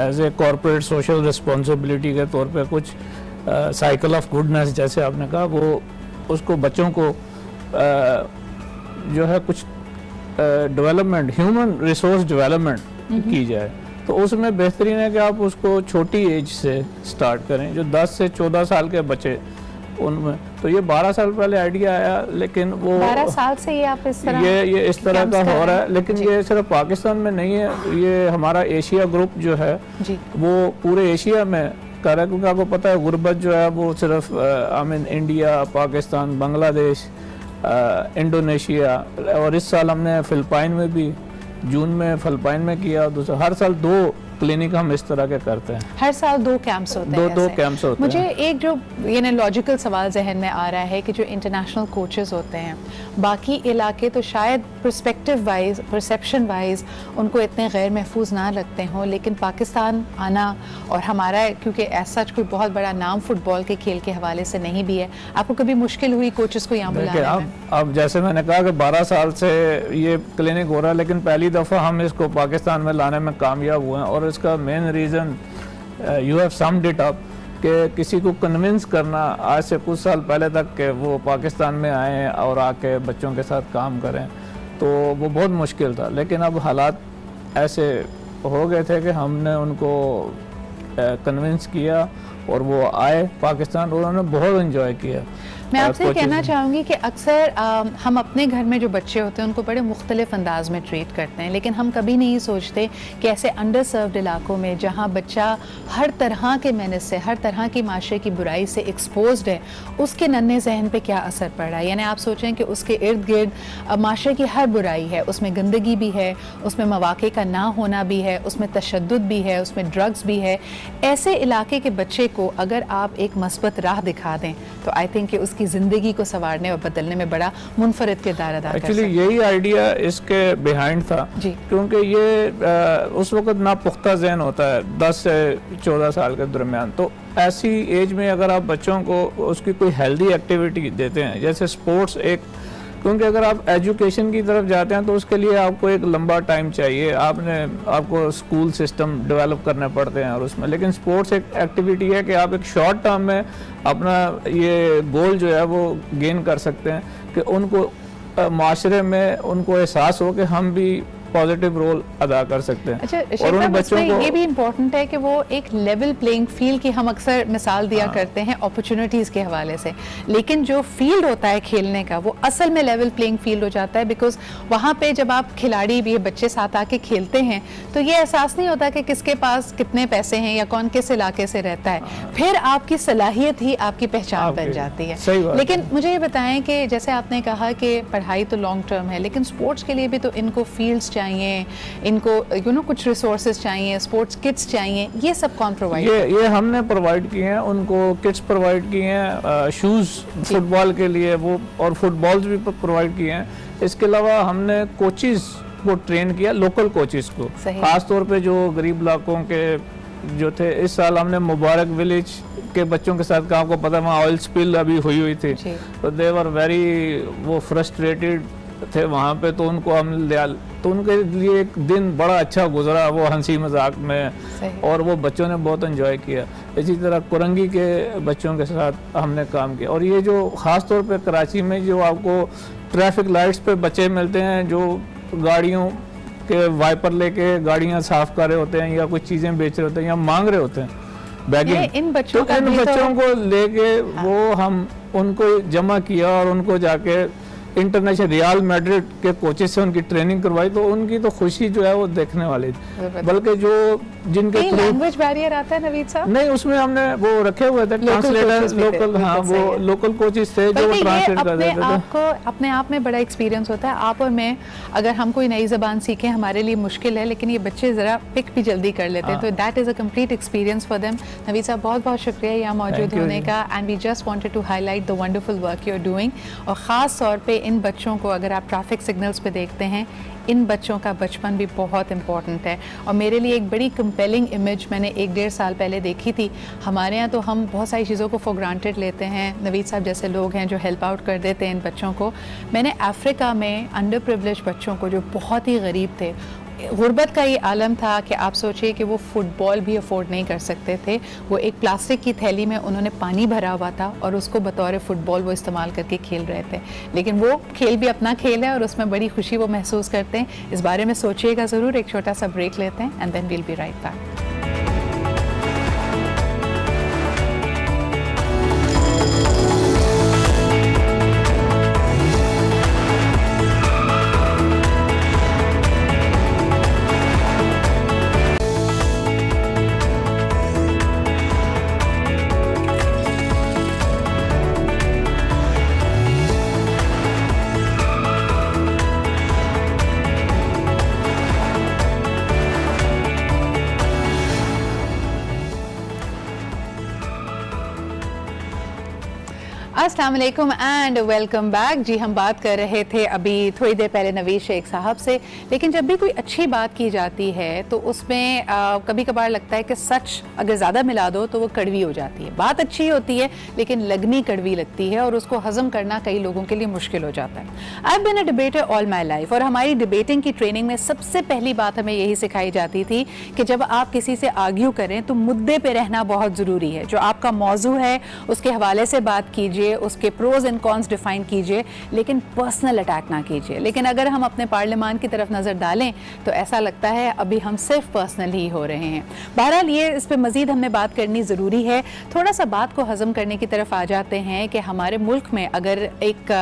As a corporate social responsibility के तौर पे कुछ साइकिल ऑफ गुडनेस जैसे आपने कहा, वो उसको बच्चों को जो है कुछ डेवलपमेंट, ह्यूमन रिसोर्स डेवलपमेंट की जाए। तो उसमें बेहतरीन है कि आप उसको छोटी एज से स्टार्ट करें। जो 10 से 14 साल के बच्चे, उनमें तो ये 12 साल पहले आइडिया आया, लेकिन वो 12 साल से ये आप इस तरह ये इस तरह का हो रहा है। लेकिन ये सिर्फ पाकिस्तान में नहीं है, ये हमारा एशिया ग्रुप जो है वो पूरे एशिया में कर रहा है, क्योंकि आपको पता है गुर्बत जो है वो सिर्फ इंडिया, पाकिस्तान, बांग्लादेश, इंडोनेशिया, और इस साल हमने फिलिपाइन में भी जून में फिलिपाइन में किया। दूसरा हर साल 2 क्लिनिक हम इस तरह के करते हैं, हर साल 2 कैंप्स होते हैं। दो कैंप्स होते हैं। मुझे एक जो यानी लॉजिकल सवाल जहन में आ रहा है कि जो इंटरनेशनल कोचेस होते हैं बाकी इलाके तो शायद पर्सपेक्टिव वाइज, परसेप्शन वाइज उनको इतने गैर महफूज ना लगते हों, लेकिन पाकिस्तान आना और हमारा क्योंकि ऐसा कोई बहुत बड़ा नाम फुटबॉल के खेल के हवाले से नहीं भी है, आपको कभी मुश्किल हुई कोचेस को यहाँ बुलाने में? अब जैसे मैंने कहा कि 12 साल से ये क्लिनिक हो रहा है, लेकिन पहली दफ़ा हम इसको पाकिस्तान में लाने में कामयाब हुए हैं। और इसका main reason you have summed it up कि किसी को कन्विंस करना आज से कुछ साल पहले तक कि वो पाकिस्तान में आए और आके बच्चों के साथ काम करें, तो वो बहुत मुश्किल था। लेकिन अब हालात ऐसे हो गए थे कि हमने उनको कन्विंस किया और वो आए पाकिस्तान, उन्होंने बहुत इन्जॉय किया। मैं आपसे कहना चाहूँगी कि अक्सर हम अपने घर में जो बच्चे होते हैं उनको बड़े मुख्तलिफ अंदाज में ट्रीट करते हैं, लेकिन हम कभी नहीं सोचते कि ऐसे अंडर सर्व्ड इलाकों में जहाँ बच्चा हर तरह के मेहनत से, हर तरह की माशरे की बुराई से एक्सपोज्ड है, उसके नन्हे जहन पे क्या असर पड़ रहा है। यानी आप सोचें कि उसके इर्द गिर्द माशरे की हर बुराई है, उसमें गंदगी भी है, उसमें मौक़े का ना होना भी है, उसमें तशद्दुद भी है, उसमें ड्रग्स भी है। ऐसे इलाके के बच्चे को अगर आप एक मस्बत राह दिखा दें तो आई थिंक कि उसकी ज़िंदगी को संवारने और बदलने में बड़ा मुनफरिद किरदार अदा कर सकता है। एक्चुअली यही आइडिया इसके बिहाइंड था, क्योंकि ये उस वक्त ना पुख्ता ज़हन होता है 10 से 14 साल के दरमियान। तो ऐसी एज में अगर आप बच्चों को उसकी कोई हेल्दी एक्टिविटी देते हैं, जैसे स्पोर्ट्स एक, क्योंकि अगर आप एजुकेशन की तरफ जाते हैं तो उसके लिए आपको एक लंबा टाइम चाहिए, आपको स्कूल सिस्टम डेवलप करने पड़ते हैं और उसमें, लेकिन स्पोर्ट्स एक एक्टिविटी है कि आप एक शॉर्ट टर्म में अपना ये गोल जो है वो गेन कर सकते हैं कि उनको माशरे में उनको एहसास हो कि हम भी पॉजिटिव रोल अदा कर सकते हैं। अच्छा, और उन बच्चों को ये भी इम्पोर्टेंट है कि वो एक लेवल प्लेइंग फील्ड की हम अक्सर मिसाल दिया करते हैं अपॉर्चुनिटीज़ के हवाले से, लेकिन जो फील्ड होता है खेलने का वो असल में लेवल प्लेइंग फील्ड हो जाता है। बिकॉज वहाँ पे जब आप खिलाड़ी भी बच्चे साथ आके खेलते हैं तो ये एहसास नहीं होता कि किसके पास कितने पैसे हैं या कौन किस इलाके से रहता है, फिर आपकी सलाहियत ही आपकी पहचान बन जाती है। लेकिन मुझे ये बताएं कि जैसे आपने कहा कि पढ़ाई तो लॉन्ग टर्म है, लेकिन स्पोर्ट्स के लिए भी तो इनको फील्ड्स चाहिए, इनको कुछ रिसोर्सेज चाहिए, स्पोर्ट्स किट्स चाहिए, ये सब कौन प्रोवाइड? ये हमने प्रोवाइड किए हैं, उनको किट्स प्रोवाइड किए हैं, शूज़ फुटबॉल के लिए वो, और फुटबॉल्स भी प्रोवाइड किए हैं। इसके अलावा हमने कोचेस को ट्रेन किया, लोकल कोचेस को, खास तौर पे जो गरीब इलाकों के जो थे। इस साल हमने मुबारक विलेज के बच्चों के साथ काम, को पता है वहाँ ऑयल स्पिल अभी हुई थी, तो दे वर वेरी वो फ्रस्ट्रेटेड थे वहाँ पे, तो उनको हम तो उनके लिए एक दिन बड़ा अच्छा गुजरा, वो हंसी मजाक में, और वो बच्चों ने बहुत एंजॉय किया। इसी तरह कुरंगी के बच्चों के साथ हमने काम किया। और ये जो ख़ास तौर पे कराची में जो आपको ट्रैफिक लाइट्स पे बच्चे मिलते हैं जो गाड़ियों के वाइपर लेके गाड़ियाँ साफ कर रहे होते हैं या कुछ चीज़ें बेच रहे होते हैं या मांग रहे होते हैं बैगिंग, इन बच्चों को लेके वो हम उनको जमा किया और उनको जाके इंटरनेशनल रियल मैड्रिड के कोचेस से उनकी ट्रेनिंग करवाई, तो उनकी तो खुशी जो है वो देखने वाली थी। बल्कि जो जिनके लैंग्वेज बैरियर आता है नवीद साहब, नहीं, उसमें हमने वो रखे हुए थे ट्रांसलेटर, लोकल, हाँ वो लोकल कोचेस थे जो ट्रांसलेट कर देते थे। आपको अपने आप में बड़ा एक्सपीरियंस होता है। आप और मैं अगर हम कोई नई ज़बान सीखें हमारे लिए मुश्किल है, लेकिन ये बच्चे ज़रा पिक भी जल्दी कर लेते हैं, तो that is a complete experience for them. Naveed साहब बहुत बहुत शुक्रिया यहाँ मौजूद होने का, and we just wanted to highlight the wonderful work you are doing. और ख़ास तौर पे इन बच्चों को अगर आप ट्रैफिक सिग्नल्स पे देखते हैं, इन बच्चों का बचपन भी बहुत इम्पॉर्टेंट है। और मेरे लिए एक बड़ी कंपेलिंग इमेज मैंने 1-1.5 साल पहले देखी थी। हमारे यहाँ तो हम बहुत सारी चीज़ों को फॉर ग्रांटेड लेते हैं, नवीद साहब जैसे लोग हैं जो हेल्प आउट कर देते हैं इन बच्चों को। मैंने अफ्रीका में अंडर प्रिविलेज बच्चों को जो बहुत ही गरीब थे, गुर्बत का ये आलम था कि आप सोचिए कि वो फुटबॉल भी अफोर्ड नहीं कर सकते थे। वो एक प्लास्टिक की थैली में उन्होंने पानी भरा हुआ था और उसको बतौर फुटबॉल वो इस्तेमाल करके खेल रहे थे। लेकिन वो खेल भी अपना खेल है और उसमें बड़ी खुशी वो महसूस करते हैं। इस बारे में सोचिएगा ज़रूर। एक छोटा सा ब्रेक लेते हैं and then we'll be right back. अस्सलाम वालेकुम एंड वेलकम बैक। जी हम बात कर रहे थे अभी थोड़ी देर पहले नवीद शेख साहब से। लेकिन जब भी कोई अच्छी बात की जाती है तो उसमें कभी कभार लगता है कि सच अगर ज़्यादा मिला दो तो वो कड़वी हो जाती है। बात अच्छी होती है लेकिन लगनी कड़वी लगती है और उसको हज़म करना कई लोगों के लिए मुश्किल हो जाता है। I have been a debater all my life और हमारी डिबेटिंग की ट्रेनिंग में सबसे पहली बात हमें यही सिखाई जाती थी कि जब आप किसी से आर्ग्यू करें तो मुद्दे पर रहना बहुत ज़रूरी है। जो आपका मौजू है उसके हवाले से बात कीजिए, उसके प्रोज एंड कॉन्स डिफाइन कीजिए, लेकिन पर्सनल अटैक ना कीजिए। लेकिन अगर हम अपने पार्लियामान की तरफ नज़र डालें तो ऐसा लगता है अभी हम सिर्फ पर्सनल ही हो रहे हैं। बहरहाल ये इस पर मज़ीद हमने बात करनी ज़रूरी है। थोड़ा सा बात को हज़म करने की तरफ आ जाते हैं कि हमारे मुल्क में अगर एक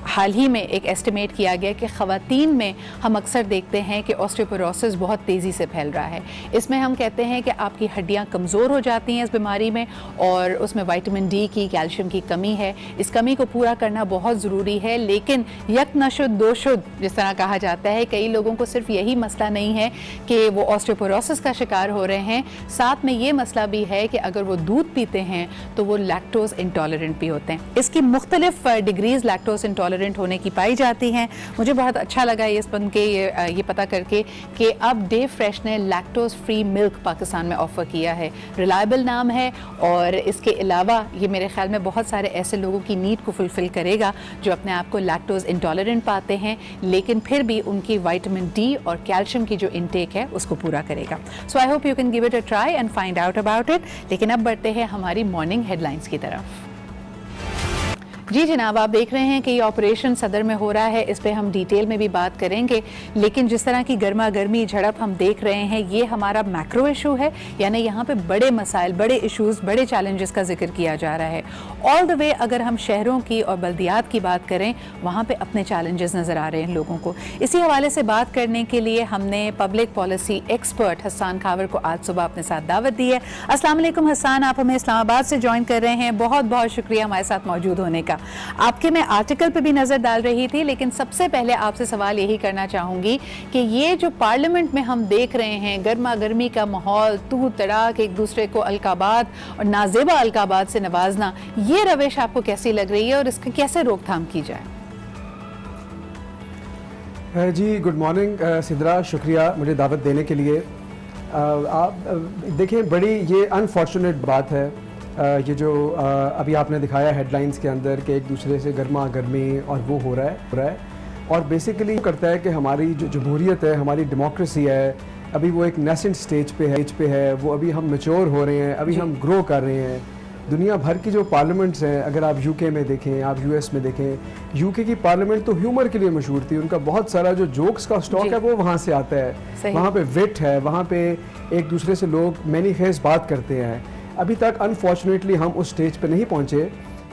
हाल ही में एक एस्टिमेट किया गया कि ख़वातीन में हम अक्सर देखते हैं कि ऑस्टियोपोरोसिस बहुत तेज़ी से फैल रहा है। इसमें हम कहते हैं कि आपकी हड्डियाँ कमज़ोर हो जाती हैं इस बीमारी में और उसमें विटामिन डी की, कैल्शियम की कमी है। इस कमी को पूरा करना बहुत ज़रूरी है। लेकिन यक नशुद दो शुद जिस तरह कहा जाता है, कई लोगों को सिर्फ यही मसला नहीं है कि वो ऑस्टियोपोरोसिस का शिकार हो रहे हैं, साथ में ये मसला भी है कि अगर वो दूध पीते हैं तो वो लैक्टोज इंटॉलरेंट भी होते हैं। इसकी मुख्तलिफ डिग्रीज लैक्टोज इंटॉलरेंट होने की पाई जाती हैं। मुझे बहुत अच्छा लगा ये सुन के ये पता करके कि अब डे फ्रेश ने लैक्टोज फ्री मिल्क पाकिस्तान में ऑफ़र किया है। रिलायबल नाम है और इसके अलावा ये मेरे ख्याल में बहुत सारे ऐसे लोगों की नीड को फुलफिल करेगा जो अपने आप को लैक्टोज इंटॉलरेंट पाते हैं लेकिन फिर भी उनकी विटामिन डी और कैल्शियम की जो इनटेक है उसको पूरा करेगा। So I hope you can give it a try and find out about it. लेकिन अब बढ़ते हैं हमारी मॉर्निंग हेडलाइंस की तरफ। जी जनाब, आप देख रहे हैं कि ये ऑपरेशन सदर में हो रहा है। इस पे हम डिटेल में भी बात करेंगे। लेकिन जिस तरह की गर्मा गर्मी झड़प हम देख रहे हैं ये हमारा मैक्रो इशू है, यानी यहाँ पे बड़े मसाइल, बड़े इश्यूज, बड़े चैलेंजेस का जिक्र किया जा रहा है। ऑल द वे अगर हम शहरों की और बल्दियात की बात करें वहाँ पे अपने चैलेंजेस नज़र आ रहे हैं लोगों को। इसी हवाले से बात करने के लिए हमने public policy expert Hasan Khawar को आज सुबह अपने साथ दावत दी है। अस्सलाम वालेकुम हसन, आप हमें इस्लामाबाद से ज्वाइन कर रहे हैं। बहुत बहुत शुक्रिया हमारे साथ मौजूद होने का। आपके मैं आर्टिकल पे भी नज़र डाल रही थी लेकिन सबसे पहले आपसे सवाल यही करना चाहूँगी कि ये जो पार्लियामेंट में हम देख रहे हैं गर्मा गर्मी का माहौल, तू तड़ाक, एक दूसरे को अलकाबात और नाजेबा अलकाबात से नवाजना, ये रविश आपको कैसी लग रही है और इसकी कैसे रोकथाम की जाए? जी गुड मॉर्निंग सिद्रा, शुक्रिया मुझे दावत देने के लिए। आप देखें, बड़ी ये अनफॉर्चुनेट बात है ये जो अभी आपने दिखाया हेडलाइंस के अंदर कि एक दूसरे से गर्मा गर्मी और वो हो रहा है और बेसिकली करता है कि हमारी जो जमहूरियत है, हमारी डेमोक्रेसी है, अभी वो एक नेसेंट स्टेज पे है। वो अभी हम मैच्योर हो रहे हैं, अभी हम ग्रो कर रहे हैं। दुनिया भर की जो पार्लियामेंट्स हैं, अगर आप यूके में देखें, आप यूएस में देखें, यूके की पार्लियामेंट तो ह्यूमर के लिए मशहूर थी। उनका बहुत सारा जो जोक्स का स्टॉक है वो वहाँ से आता है। वहाँ पे विट है, वहाँ पे एक दूसरे से लोग मैनी फेस बात करते हैं। अभी तक अनफॉर्चुनेटली हम उस स्टेज पे नहीं पहुँचे,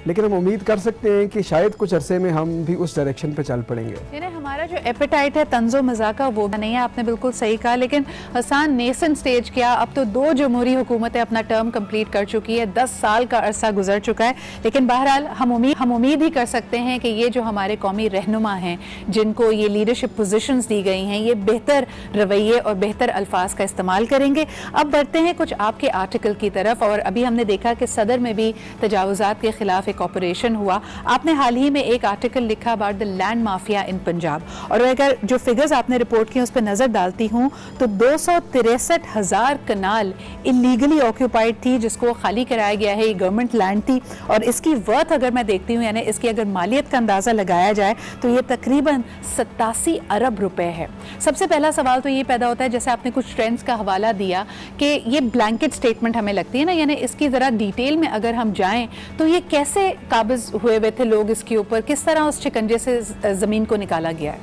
लेकिन हम उम्मीद कर सकते हैं कि शायद कुछ अरसे में हम भी उस डायरेक्शन पे चल पड़ेंगे। यानी हमारा जो एपेटाइट है तंजो मजाका वो नहीं है, आपने बिल्कुल सही कहा। लेकिन हसन, नेशन स्टेज क्या, अब तो 2 जमहूरी हुकूमतें अपना टर्म कंप्लीट कर चुकी है, 10 साल का अरसा गुजर चुका है। लेकिन बहरहाल हम उम्मीद ही कर सकते हैं कि ये जो हमारे कौमी रहनुमा हैं जिनको ये लीडरशिप पोजीशंस दी गई हैं, ये बेहतर रवैये और बेहतर अल्फाज का इस्तेमाल करेंगे। अब बढ़ते हैं कुछ आपके आर्टिकल की तरफ। और अभी हमने देखा कि सदर में भी तजावुज़ात के खिलाफ एक ऑपरेशन हुआ। आपने हाल ही में एक आर्टिकल लिखा अबाउट द लैंड माफिया इन पंजाब, और अगर जो फिगर्स आपने रिपोर्ट की उस पर नज़र डालती हूँ तो 263,000 कनाल इलीगली ऑक्यूपाइड थी जिसको खाली कराया गया है। ये गवर्नमेंट लैंड थी और इसकी वर्थ अगर मैं देखती हूँ, यानी इसकी अगर मालियत का अंदाज़ा लगाया जाए तो ये तकरीबन 87 अरब रुपए है। सबसे पहला सवाल तो ये पैदा होता है, जैसे आपने कुछ ट्रेंड्स का हवाला दिया कि ये ब्लैंकेट स्टेटमेंट हमें लगती है ना, यानी इसकी ज़रा डिटेल में अगर हम जाएं तो ये कैसे काबिज हुए हुए थे लोग इसके ऊपर, किस तरह उस शिकंजे से ज़मीन को निकाला गया है?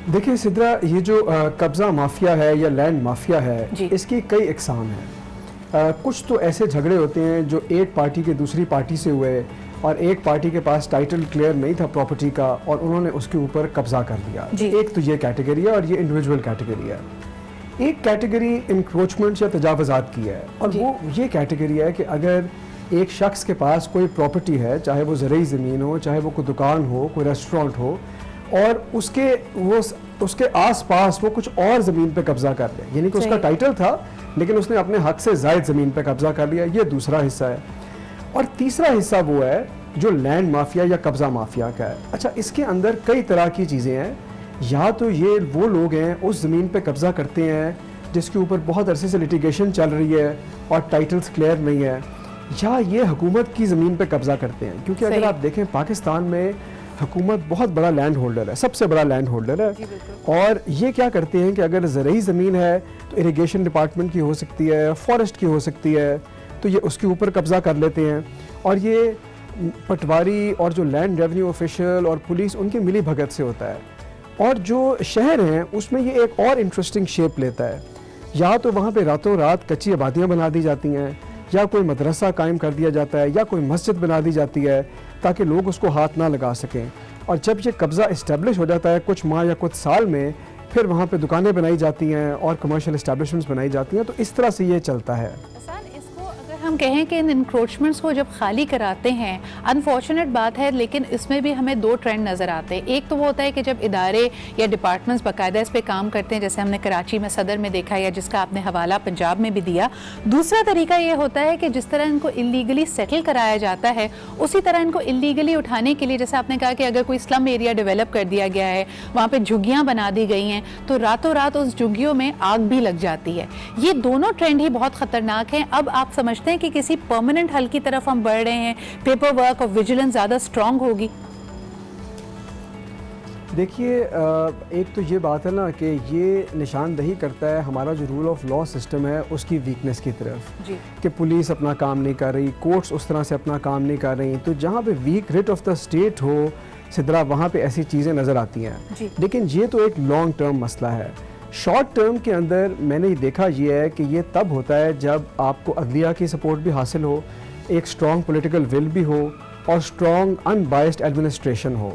देखिए सिद्रा, ये जो कब्ज़ा माफिया है या लैंड माफिया है, इसकी कई इकसाम हैं। कुछ तो ऐसे झगड़े होते हैं जो एक पार्टी के दूसरी पार्टी से हुए और एक पार्टी के पास टाइटल क्लियर नहीं था प्रॉपर्टी का और उन्होंने उसके ऊपर कब्जा कर लिया। एक तो ये कैटेगरी है और ये इंडिविजुअल कैटेगरी है। एक कैटेगरी इंक्रोचमेंट या तजावज़ात की है और वो ये कैटेगरी है कि अगर एक शख्स के पास कोई प्रॉपर्टी है, चाहे वो ज़रूरी ज़मीन हो, चाहे वो कोई दुकान हो, कोई रेस्टोरेंट हो, और उसके आसपास वो कुछ और ज़मीन पे कब्जा कर ले, यानी कि उसका टाइटल था लेकिन उसने अपने हक से ज़ायद ज़मीन पे कब्जा कर लिया, ये दूसरा हिस्सा है। और तीसरा हिस्सा वो है जो लैंड माफिया या कब्जा माफिया का है। अच्छा, इसके अंदर कई तरह की चीज़ें हैं। या तो ये वो लोग हैं उस ज़मीन पे कब्जा करते हैं जिसके ऊपर बहुत अरसे से लिटिगेशन चल रही है और टाइटल्स क्लियर नहीं है, या ये हुकूमत की ज़मीन पे कब्जा करते हैं। क्योंकि अगर आप देखें पाकिस्तान में हुकूमत बहुत बड़ा लैंड होल्डर है, सबसे बड़ा लैंड होल्डर है, और ये क्या करते हैं कि अगर ज़रूरी ज़मीन है तो इरिगेशन डिपार्टमेंट की हो सकती है, फॉरेस्ट की हो सकती है, तो ये उसके ऊपर कब्जा कर लेते हैं। और ये पटवारी और जो लैंड रेवेन्यू ऑफिशियल और पुलिस, उनकी मिली भगत से होता है। और जो शहर हैं उसमें ये एक और इंटरेस्टिंग शेप लेता है। या तो वहाँ पे रातों रात कच्ची आबादियाँ बना दी जाती हैं, या कोई मदरसा कायम कर दिया जाता है, या कोई मस्जिद बना दी जाती है ताकि लोग उसको हाथ ना लगा सकें। और जब ये कब्ज़ा इस्टेब्लिश हो जाता है कुछ माह या कुछ साल में, फिर वहाँ पे दुकानें बनाई जाती हैं और कमर्शियल इस्टेब्लिशमेंट्स बनाई जाती हैं। तो इस तरह से ये चलता है। हम कहें कि इन इंक्रोचमेंट्स को जब खाली कराते हैं, अनफॉर्चुनेट बात है, लेकिन इसमें भी हमें दो ट्रेंड नज़र आते हैं। एक तो वो होता है कि जब इदारे या डिपार्टमेंट्स बाकायदा इस पे काम करते हैं, जैसे हमने कराची में सदर में देखा या जिसका आपने हवाला पंजाब में भी दिया। दूसरा तरीका ये होता है कि जिस तरह इनको इलीगली सेटल कराया जाता है, उसी तरह इनको इलीगली उठाने के लिए, जैसे आपने कहा कि अगर कोई स्लम एरिया डेवलप कर दिया गया है, वहाँ पर झुग्गियाँ बना दी गई हैं, तो रातों रात उस झुग्गियों में आग भी लग जाती है। ये दोनों ट्रेंड ही बहुत ख़तरनाक हैं। अब आप समझते हैं कि किसी परमानेंट हल की तरफ हम बढ़ रहे हैं, पेपर वर्क और विजिलेंस ज़्यादा स्ट्रांग होगी? देखिए, एक तो ये बात है ना कि ये निशानदही करता है हमारा जो रूल ऑफ लॉ सिस्टम है उसकी वीकनेस की तरफ, कि पुलिस अपना काम नहीं कर रही, कोर्ट्स उस तरह से अपना काम नहीं कर रही। तो जहाँ पे weak writ of the state हो सिद्रा, वहाँ पे ऐसी चीज़ें नज़र आती हैं। लेकिन ये तो एक लॉन्ग टर्म मसला है। शॉर्ट टर्म के अंदर मैंने देखा ये है कि ये तब होता है जब आपको अदलिया की सपोर्ट भी हासिल हो, एक स्ट्रॉन्ग पॉलिटिकल विल भी हो और स्ट्रॉन्ग अनबायस्ड एडमिनिस्ट्रेशन हो।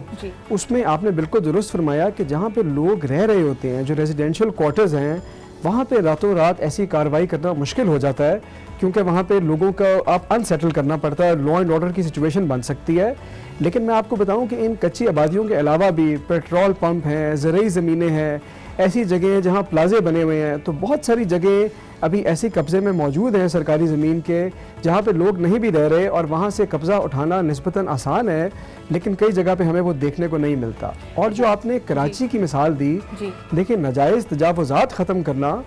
उसमें आपने बिल्कुल दुरुस्त फरमाया कि जहाँ पे लोग रह रहे होते हैं, जो रेजिडेंशियल क्वार्टर्स हैं, वहाँ पे रातों रात ऐसी कार्रवाई करना मुश्किल हो जाता है, क्योंकि वहाँ पे लोगों का आप अनसेटल करना पड़ता है, लॉ एंड ऑर्डर की सिचुएशन बन सकती है। लेकिन मैं आपको बताऊँ कि इन कच्ची आबादियों के अलावा भी पेट्रोल पंप हैं, ज़रूरी ज़मीनें हैं, ऐसी जगह हैं जहाँ प्लाजे बने हुए हैं। तो बहुत सारी जगह अभी ऐसी कब्ज़े में मौजूद हैं सरकारी ज़मीन के, जहाँ पे लोग नहीं भी रह रहे और वहाँ से कब्ज़ा उठाना निस्बतन आसान है, लेकिन कई जगह पे हमें वो देखने को नहीं मिलता। और जो आपने कराची की मिसाल दी, देखिए नाजायज़ तजावुज़ात ख़त्म करना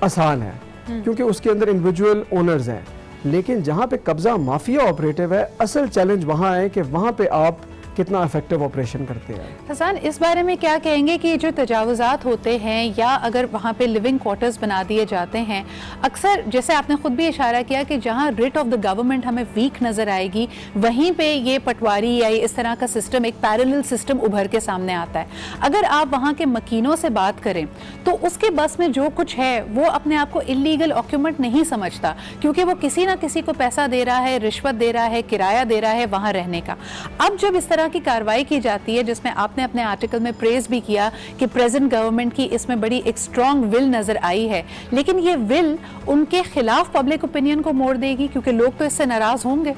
आसान है क्योंकि उसके अंदर इंडिविजुअल ओनर्स हैं, लेकिन जहाँ पे कब्ज़ा माफिया ऑपरेटिव है, असल चैलेंज वहाँ है कि वहाँ पे आप कितना इफेक्टिव ऑपरेशन करते हैं। हसन, इस बारे में क्या कहेंगे कि जो तजावुज़ात होते हैं या अगर वहाँ पे लिविंग क्वार्टर्स बना दिए जाते हैं, अक्सर जैसे आपने खुद भी इशारा किया कि जहाँ रिट ऑफ द गवर्नमेंट हमें वीक नज़र आएगी, वहीं पे ये पटवारी या इस तरह का सिस्टम, एक पैरेलल सिस्टम उभर के सामने आता है। अगर आप वहाँ के मकीनों से बात करें तो उसके बस में जो कुछ है वो अपने आप को इलीगल ऑक्यूमेंट नहीं समझता, क्योंकि वो किसी ना किसी को पैसा दे रहा है, रिश्वत दे रहा है, किराया दे रहा है वहाँ रहने का। अब जब इस तरह की कार्रवाई की जाती है, जिसमें आपने अपने आर्टिकल में प्रेज भी किया कि प्रेजेंट गवर्नमेंट की इसमें बड़ी एक स्ट्रॉन्ग विल नजर आई है, लेकिन ये विल उनके खिलाफ पब्लिक ओपिनियन को मोड़ देगी, क्योंकि लोग तो इससे नाराज होंगे।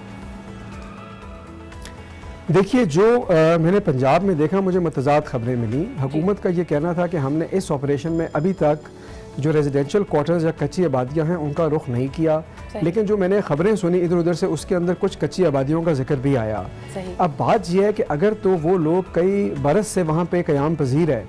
देखिए, जो मैंने पंजाब में देखा, मुझे मतजाद खबरें मिली। हुकूमत का ये कहना था कि हमने इस ऑपरेशन में अभी तक जो रेजिडेंशियल क्वार्टर्स या कच्ची आबादियाँ हैं उनका रुख नहीं किया, लेकिन जो मैंने ख़बरें सुनी इधर उधर से उसके अंदर कुछ कच्ची आबादियों का जिक्र भी आया। अब बात यह है कि अगर तो वो लोग कई बरस से वहाँ पे क़याम पजीर है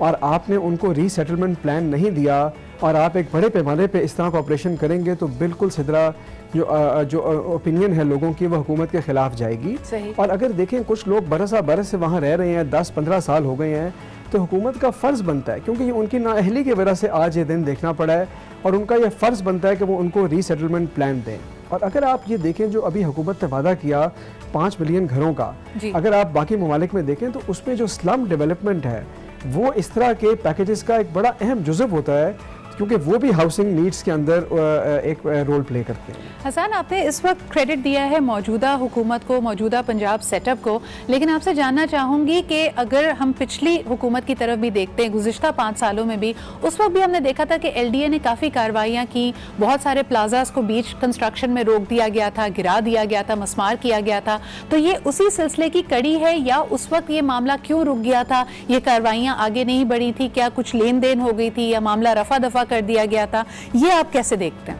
और आपने उनको रीसेटलमेंट प्लान नहीं दिया और आप एक बड़े पैमाने पे इस तरह का ऑपरेशन करेंगे तो बिल्कुल सिदरा जो ओपिनियन है लोगों की वो हुकूमत के ख़िलाफ़ जाएगी। और अगर देखें कुछ लोग बरस से वहाँ रह रहे हैं, 10-15 साल हो गए हैं, तो हुकूमत का फ़र्ज़ बनता है, क्योंकि उनकी नाअहली की वजह से आज ये दिन देखना पड़ा है, और उनका यह फ़र्ज़ बनता है कि वो उनको रीसेटलमेंट प्लान दें। और अगर आप ये देखें जो अभी हुकूमत ने वादा किया 5 मिलियन घरों का, अगर आप बाकी ममालिक में देखें तो उसमें जो स्लम डेवलपमेंट है वो इस तरह के पैकेजेस का एक बड़ा अहम जुज़व होता है, क्योंकि वो भी हाउसिंग नीड्स के अंदर एक रोल प्ले करते हैं। हसन, आपने इस वक्त क्रेडिट दिया है मौजूदा हुकूमत को, मौजूदा पंजाब सेटअप को, लेकिन आपसे जानना चाहूँगी कि अगर हम पिछली हुकूमत की तरफ भी देखते हैं, गुज़िश्ता 5 सालों में भी, उस वक्त भी हमने देखा था कि LDA ने काफ़ी कार्रवाइयाँ की, बहुत सारे प्लाजास को बीच कंस्ट्रक्शन में रोक दिया गया था, गिरा दिया गया था, मस्मार किया गया था। तो ये उसी सिलसिले की कड़ी है, या उस वक्त ये मामला क्यों रुक गया था? ये कार्रवाइयाँ आगे नहीं बढ़ी थी, क्या कुछ लेन देन हो गई थी, या मामला रफा दफा कर दिया गया था? ये आप कैसे देखते हैं?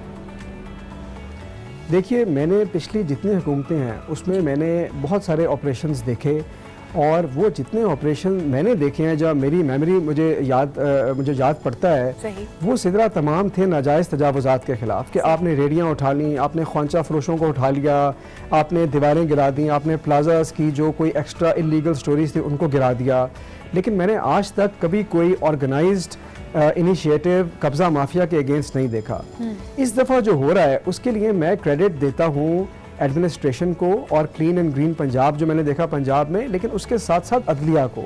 देखिए, मैंने पिछली जितनी हुकूमतें हैं उसमें मैंने बहुत सारे ऑपरेशंस देखे, और वो जितने ऑपरेशन मैंने देखे हैं, जब मेरी मेमोरी मुझे याद पड़ता है, वो सिदरा तमाम थे नाजायज़ तजावुज़ात के ख़िलाफ़, कि आपने रेडियाँ उठा ली, आपने ख्वांचा फरोशों को उठा लिया, आपने दीवारें गिरा दी, आपने प्लाजास की जो कोई एक्स्ट्रा इलीगल स्टोरीज थी उनको गिरा दिया। लेकिन मैंने आज तक कभी कोई ऑर्गेनाइज्ड इनिशिएटिव कब्ज़ा माफिया के अगेंस्ट नहीं देखा। इस दफ़ा जो हो रहा है उसके लिए मैं क्रेडिट देता हूँ एडमिनिस्ट्रेशन को और क्लीन एंड ग्रीन पंजाब जो मैंने देखा पंजाब में, लेकिन उसके साथ साथ अदलिया को,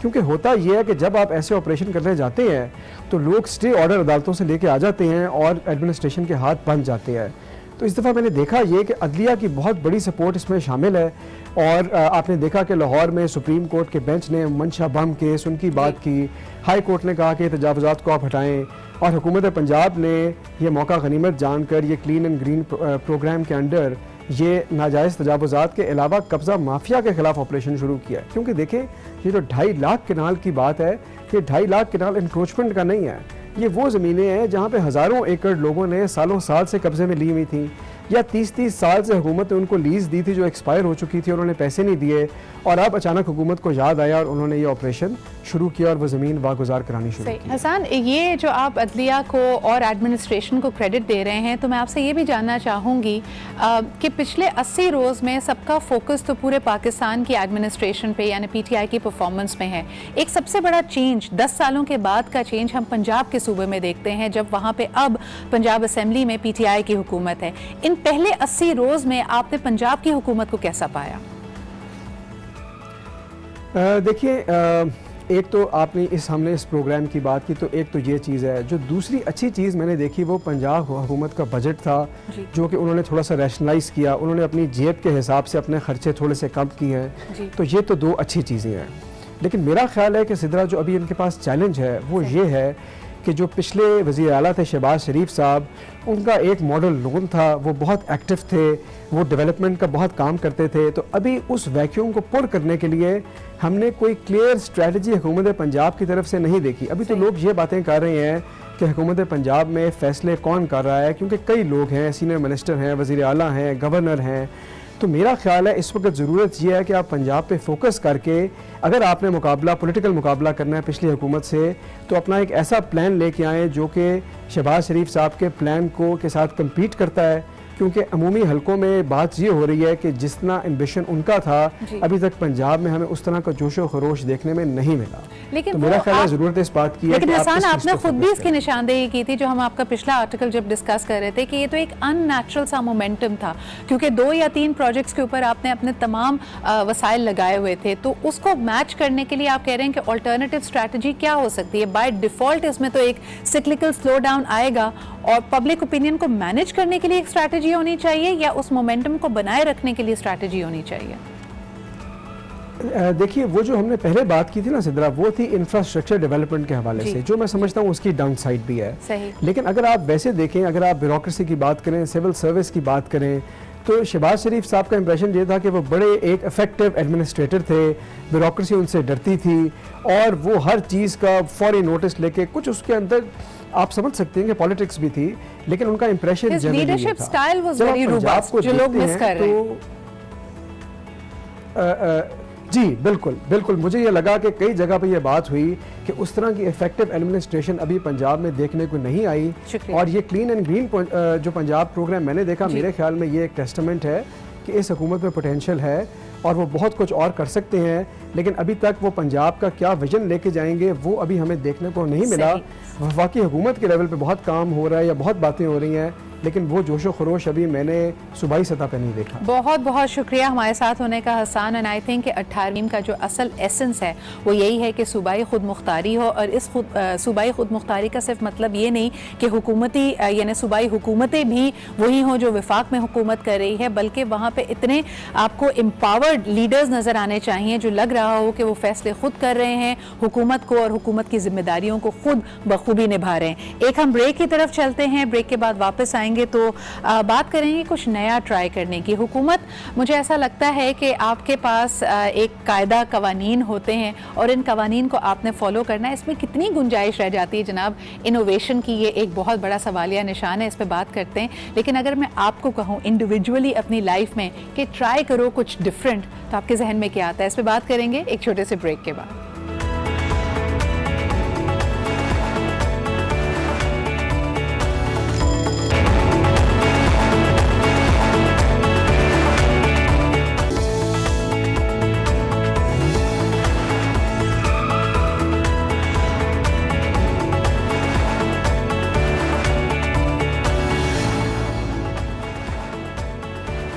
क्योंकि होता यह है कि जब आप ऐसे ऑपरेशन करने जाते हैं तो लोग स्टे ऑर्डर अदालतों से लेके आ जाते हैं और एडमिनिस्ट्रेशन के हाथ बंध जाते हैं। तो इस दफ़ा मैंने देखा ये कि अदलिया की बहुत बड़ी सपोर्ट इसमें शामिल है, और आपने देखा कि लाहौर में सुप्रीम कोर्ट के बेंच ने मंशा बम केस उनकी बात की, हाई कोर्ट ने कहा कि तजावुज़ात को आप हटाएं, और हुकूमत पंजाब ने यह मौका गनीमत जानकर ये क्लीन एंड ग्रीन प्रोग्राम के अंडर ये नाजायज़ तजावुज़ात के अलावा कब्ज़ा माफिया के ख़िलाफ़ ऑपरेशन शुरू किया। क्योंकि देखें, ये जो 2.5 लाख किनाल की बात है, ये 2.5 लाख किनाल इंक्रोचमेंट का नहीं है, ये वो ज़मीनें हैं जहाँ पे हज़ारों एकड़ लोगों ने सालों साल से कब्ज़े में ली हुई थी, या 30-30 साल से हुकूमत ने उनको लीज़ दी थी जो एक्सपायर हो चुकी थी, उन्होंने पैसे नहीं दिए, और अब अचानक हुकूमत को याद आया और उन्होंने ये ऑपरेशन शुरू किया और वो ज़मीन वागुजार करानी शुरू की। हसन, ये जो आप अदलिया को और एडमिनिस्ट्रेशन को क्रेडिट दे रहे हैं, तो मैं आपसे ये भी जानना चाहूँगी कि पिछले 80 रोज़ में सबका फोकस तो पूरे पाकिस्तान की एडमिनिस्ट्रेशन पे यानी PTI की परफॉर्मेंस में है। एक सबसे बड़ा चेंज 10 सालों के बाद का चेंज हम पंजाब के सूबे में देखते हैं, जब वहाँ पे अब पंजाब असम्बली में PTI की हुकूमत है। इन पहले 80 रोज़ में आपने पंजाब की हुकूमत को कैसा पाया? देखिए, एक तो आपने हमने इस प्रोग्राम की बात की, तो एक तो ये चीज़ है। जो दूसरी अच्छी चीज़ मैंने देखी वो पंजाब हुकूमत का बजट था, जो कि उन्होंने थोड़ा सा रैशनलाइज़ किया, उन्होंने अपनी जेब के हिसाब से अपने खर्चे थोड़े से कम किए हैं, तो ये तो 2 अच्छी चीज़ें हैं। लेकिन मेरा ख्याल है कि सिदरा जो अभी इनके पास चैलेंज है वो ये है कि जो पिछले वज़ीर आला थे शहबाज शरीफ साहब, उनका एक मॉडल लोन था, वो बहुत एक्टिव थे, वो डेवलपमेंट का बहुत काम करते थे। तो अभी उस वैक्यूम को पुर करने के लिए हमने कोई क्लियर स्ट्रेटजी हुकूमत पंजाब की तरफ से नहीं देखी। अभी तो लोग ये बातें कर रहे हैं कि हुकूमत पंजाब में फ़ैसले कौन कर रहा है, क्योंकि कई लोग हैं, सीनियर मिनिस्टर हैं, वज़ीर आला हैं, गवर्नर हैं। तो मेरा ख्याल है इस वक्त ज़रूरत यह है कि आप पंजाब पे फोकस करके, अगर आपने पॉलिटिकल मुकाबला करना है पिछली हुकूमत से, तो अपना एक ऐसा प्लान लेके आएँ जो कि शहबाज शरीफ साहब के प्लान को के साथ कम्पीट करता है। क्योंकि अमूमी हलकों में बात ये हो रही है कि जितना एम्बिशन उनका था, अभी तक पंजाब में हमें उस तरह का जोशो खरोश देखने में नहीं मिला। लेकिन तो मेरा ख्याल है ज़रूरत इस बात की है। लेकिन हसन, आपने खुद भी इसकी निशानदेही की थी, जो हम आपका पिछला आर्टिकल जब डिस्कस कर रहे थे, कि ये तो एक अननेचुरल सा मोमेंटम था, क्योंकि 2 या 3 प्रोजेक्ट्स के ऊपर आपने अपने तमाम वसाइल लगाए हुए थे। तो उसको मैच करने के लिए आप कह रहे हैं कि ऑल्टरनेटिव स्ट्रैटेजी क्या हो सकती है? बाय डिफ़ॉल्ट इसमें तो एक सिक्लिकल स्लो डाउन आएगा, और पब्लिक ओपिनियन को मैनेज करने के लिए एक स्ट्रैटेजी होनी चाहिए, या उस मोमेंटम को बनाए रखने के लिए स्ट्रैटेजी होनी चाहिए? देखिए, वो जो हमने पहले बात की थी ना सिद्रा, वो थी इंफ्रास्ट्रक्चर डेवलपमेंट के हवाले से, जो मैं समझता हूँ उसकी डाउन साइड भी है। सही। लेकिन अगर आप वैसे देखें, अगर आप ब्यूरोक्रेसी की बात करें, सिविल सर्विस की बात करें, तो शहबाज शरीफ साहब का इंप्रेशन ये था कि वो बड़े एक इफेक्टिव एडमिनिस्ट्रेटर थे, ब्यूरोक्रेसी उनसे डरती थी, और वो हर चीज़ का फौरी नोटिस लेके, कुछ उसके अंदर आप समझ सकते हैं कि पॉलिटिक्स भी थी, लेकिन उनका impression leadership style was very robust, जो लोग मिस कर रहे हैं। जी बिल्कुल बिल्कुल, मुझे ये लगा कि कई जगह पे ये बात हुई कि उस तरह की इफेक्टिव एडमिनिस्ट्रेशन अभी पंजाब में देखने को नहीं आई। और ये क्लीन एंड ग्रीन जो पंजाब प्रोग्राम मैंने देखा, मेरे ख्याल में ये एक टेस्टामेंट है कि इस हुकूमत में पोटेंशियल है और वो बहुत कुछ और कर सकते हैं, लेकिन अभी तक वो पंजाब का क्या विजन लेके जाएंगे वो अभी हमें देखने को नहीं मिला। वफाकी हुकूमत के लेवल पे बहुत काम हो रहा है या बहुत बातें हो रही हैं, लेकिन वो जोशो खरोश अभी मैंने सूबाई सतह पे नहीं देखा। बहुत बहुत शुक्रिया हमारे साथ होने का हसन। एंड आई थिंक कि 18वीं का जो असल एसेंस है वो यही है कि सूबाई खुद मुख्तारी हो, और इस सूबाई खुद मुख्तारी का सिर्फ मतलब ये नहीं कि हुकूमती यानी सूबाई हुकूमतें भी वही हों जो वफाक में हुकूमत कर रही है, बल्कि वहाँ पे इतने आपको एम्पावर्ड लीडर्स नज़र आने चाहिए जो लग रहा हो कि वो फैसले खुद कर रहे हैं, हुकूमत को और हुकूमत की जिम्मेदारियों को खुद बखूबी निभा रहे हैं। एक हम ब्रेक की तरफ चलते हैं, ब्रेक के बाद वापस आएंगे तो बात करेंगे कुछ नया ट्राई करने की। हुकूमत, मुझे ऐसा लगता है कि आपके पास एक कायदा कवानीन होते हैं और इन कवानीन को आपने फॉलो करना है, इसमें कितनी गुंजाइश रह जाती है जनाब इनोवेशन की, ये एक बहुत बड़ा सवालिया निशान है, इस पर बात करते हैं। लेकिन अगर मैं आपको कहूँ इंडिविजुअली अपनी लाइफ में कि ट्राई करो कुछ डिफरेंट, तो आपके जहन में क्या आता है? इस पर बात करेंगे एक छोटे से ब्रेक के बाद।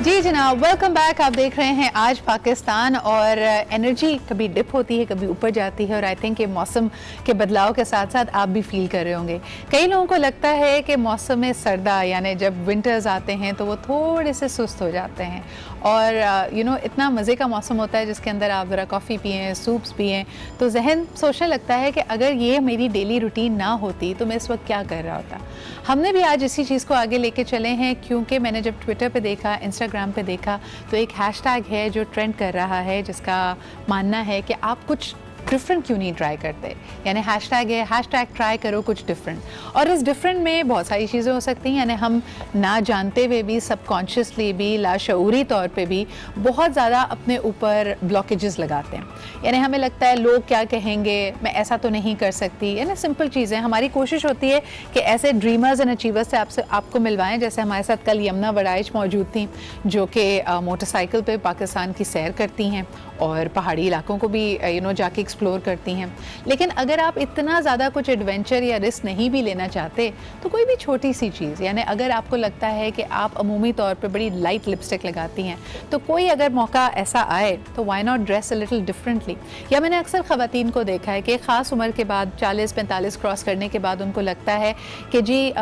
जी जनाब, वेलकम बैक। आप देख रहे हैं आज पाकिस्तान, और एनर्जी कभी डिप होती है, कभी ऊपर जाती है, और आई थिंक ये मौसम के बदलाव के साथ साथ आप भी फील कर रहे होंगे। कई लोगों को लगता है कि मौसम में सर्दा यानी जब विंटर्स आते हैं तो वो थोड़े से सुस्त हो जाते हैं, और इतना मज़े का मौसम होता है जिसके अंदर आप ज़रा कॉफ़ी पिएँ, सूप्स पिएँ, तो जहन सोचने लगता है कि अगर ये मेरी डेली रूटीन ना होती तो मैं इस वक्त क्या कर रहा होता। हमने भी आज इसी चीज़ को आगे लेके चले हैं, क्योंकि मैंने जब ट्विटर पे देखा, इंस्टाग्राम पे देखा, तो एक हैशटैग है जो ट्रेंड कर रहा है, जिसका मानना है कि आप कुछ डिफरेंट क्यों नहीं ट्राई करते, यानी हैशटैग है हैशटैग ट्राई करो कुछ डिफरेंट। और इस डिफरेंट में बहुत सारी चीज़ें हो सकती हैं, यानी हम ना जानते हुए भी, सबकॉन्शियसली भी, लाशऊरी तौर पे भी बहुत ज़्यादा अपने ऊपर ब्लॉकेजेस लगाते हैं। यानी हमें लगता है लोग क्या कहेंगे, मैं ऐसा तो नहीं कर सकती, यानी सिंपल चीज़ें। हमारी कोशिश होती है कि ऐसे ड्रीमर्स एंड अचीवर्स से आपको मिलवाएं, जैसे हमारे साथ कल यमुना वराइच मौजूद थी, जो कि मोटरसाइकिल पे पाकिस्तान की सैर करती हैं और पहाड़ी इलाकों को भी जाके एक्सप्लोर करती हैं। लेकिन अगर आप इतना ज़्यादा कुछ एडवेंचर या रिस्क नहीं भी लेना चाहते, तो कोई भी छोटी सी चीज़, यानी अगर आपको लगता है कि आप अमूमी तौर पे बड़ी लाइट लिपस्टिक लगाती हैं, तो कोई अगर मौका ऐसा आए तो why not dress a little differently. या मैंने अक्सर ख़वातीन को देखा है कि ख़ास उम्र के बाद 40-45 क्रॉस करने के बाद उनको लगता है कि जी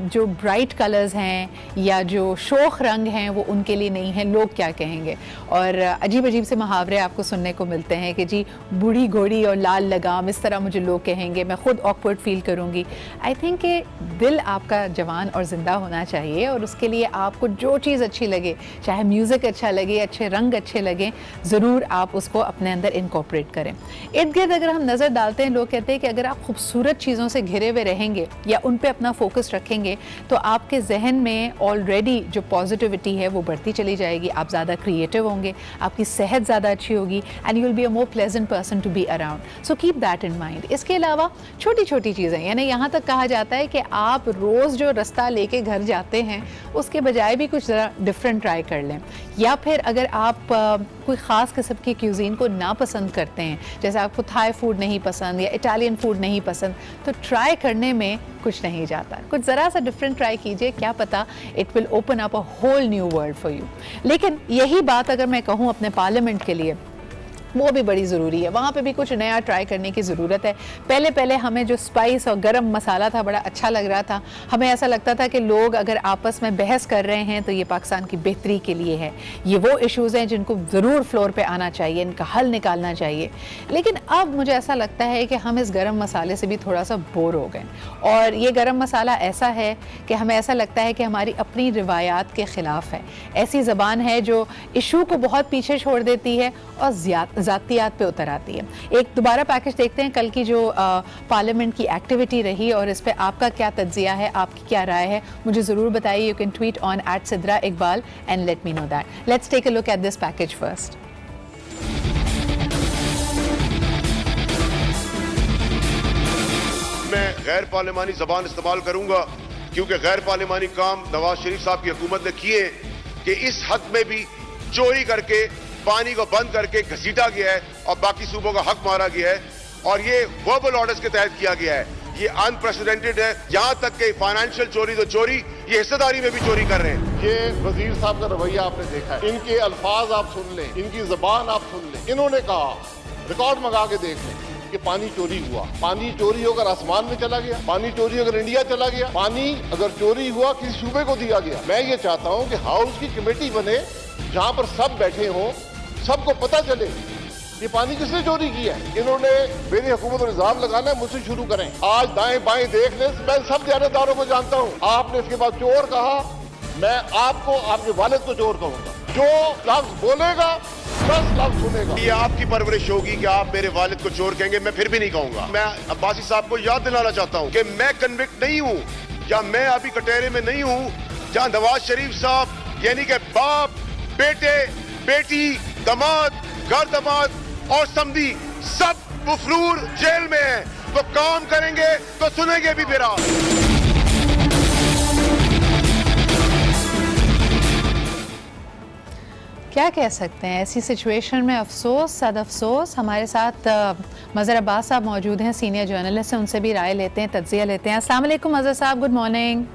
जो ब्राइट कलर्स हैं या जो शोख रंग हैं वो उनके लिए नहीं है, लोग क्या कहेंगे। और अजीब अजीब से मुहावरे आपको सुनने को मिलते हैं कि जी बूढ़ी घोड़ी और लाल लगाम, इस तरह मुझे लोग कहेंगे, मैं खुद ऑकवर्ड फील करूँगी। आई थिंक कि दिल आपका जवान और ज़िंदा होना चाहिए, और उसके लिए आपको जो चीज़ अच्छी लगे, चाहे म्यूज़िक अच्छा लगे, अच्छे रंग अच्छे लगें, ज़रूर आप उसको अपने अंदर इनकॉर्पोरेट करें। इर्द गिर्द अगर हम नज़र डालते हैं, लोग कहते हैं कि अगर आप खूबसूरत चीज़ों से घिरे हुए रहेंगे या उन पर अपना फोकस रखेंगे, तो आपके जहन में ऑलरेडी जो पॉजिटिविटी है वो बढ़ती चली जाएगी, आप ज़्यादा क्रिएटिव होंगे, आपकी सेहत ज़्यादा अच्छी होगी, and you will be a more pleasant person to be around. So keep that in mind. इसके अलावा छोटी छोटी चीज़ें, यानी यहाँ तक कहा जाता है कि आप रोज़ जो रास्ता लेके घर जाते हैं उसके बजाय भी कुछ ज़रा डिफरेंट ट्राई कर लें। या फिर अगर आप कोई ख़ास किस्म की क्यूज़ीन को ना पसंद करते हैं, जैसे आपको थाई फूड नहीं पसंद या इटालियन फूड नहीं पसंद, तो ट्राई करने में कुछ नहीं जाता, कुछ ज़रा सा डिफरेंट ट्राई कीजिए, क्या पता it will open up a whole new world for you. लेकिन यही बात अगर मैं कहूँ अपने पार्लियामेंट के लिए, वो भी बड़ी ज़रूरी है, वहाँ पे भी कुछ नया ट्राई करने की ज़रूरत है। पहले हमें जो स्पाइस और गरम मसाला था बड़ा अच्छा लग रहा था, हमें ऐसा लगता था कि लोग अगर आपस में बहस कर रहे हैं तो ये पाकिस्तान की बेहतरी के लिए है, ये वो इश्यूज़ हैं जिनको ज़रूर फ्लोर पे आना चाहिए, इनका हल निकालना चाहिए। लेकिन अब मुझे ऐसा लगता है कि हम इस गरम मसाले से भी थोड़ा सा बोर हो गए, और ये गरम मसाला ऐसा है कि हमें ऐसा लगता है कि हमारी अपनी रिवायात के ख़िलाफ़ है, ऐसी ज़बान है जो इशू को बहुत पीछे छोड़ देती है और ज़ातियात पे उतर आती है। एक दोबारा पैकेज देखते हैं कल की जो पार्लियामेंट की एक्टिविटी रही और इस पर आपका क्या तज्जिया है, आपकी क्या राय है, मुझे ज़रूर बताइए। You can tweet on @sidra_iqbal and let me know that. Let's take a look at this package first. मैं गैर पार्लिमानी जबान इस्तेमाल करूंगा क्योंकि गैर पार्लिमानी काम नवाज शरीफ साहब की हुकूमत ने किए कि इस हद में भी चोरी करके पानी को बंद करके घसीटा गया है और बाकी सूबों का हक मारा गया है और ये वर्बल ऑर्डर्स के तहत किया गया है। ये अनप्रेसिडेंटेड है। यहां तक कि फाइनेंशियल चोरी तो चोरी, ये हिस्सेदारी में भी चोरी कर रहे हैं। ये वजीर साहब का रवैया आपने देखा है, इनके अल्फाज आप सुन लें, इनकी जबान आप सुन लें। इन्होंने कहा, रिकॉर्ड मंगा के देख लें कि पानी चोरी हुआ। पानी चोरी होकर आसमान में चला गया, पानी चोरी होकर इंडिया चला गया, पानी अगर चोरी हुआ किसी सूबे को दिया गया। मैं ये चाहता हूं कि हाउस की कमेटी बने जहां पर सब बैठे हों, सबको पता चले ये पानी किसने चोरी किया है। इन्होंने मेरी हुकूमत पर इल्जाम लगाना है, मुझसे शुरू करें। आज दाएं बाएं देख लें, मैं सब दयानतदारों को जानता हूं। आपने इसके बाद चोर कहा, मैं आपको आपके वालिद को चोर कहूंगा। जो लफ्ज बोलेगा 10 लफ्ज सुनेगा। ये आपकी परवरिश होगी कि आप मेरे वालिद को चोर कहेंगे, मैं फिर भी नहीं कहूंगा। मैं अब्बासी साहब को याद दिलाना चाहता हूं कि मैं कन्विक्ट नहीं हूं या मैं अभी कटहरे में नहीं हूं जहां नवाज शरीफ साहब यानी कि बाप, बेटे, बेटी, दामाद, घर दामाद और समधी सब मफरूर जेल में हैं। तो काम करेंगे तो सुनेंगे भी फिर आप। क्या कह सकते हैं ऐसी सिचुएशन में? अफसोस, सद अफसोस। हमारे साथ मज़हर अब्बास साहब मौजूद हैं, सीनियर जर्नलिस्ट हैं, उनसे भी राय लेते हैं, तज्जिया लेते हैं। अस्सलाम वालेकुम मज़हर साहब, गुड मॉर्निंग।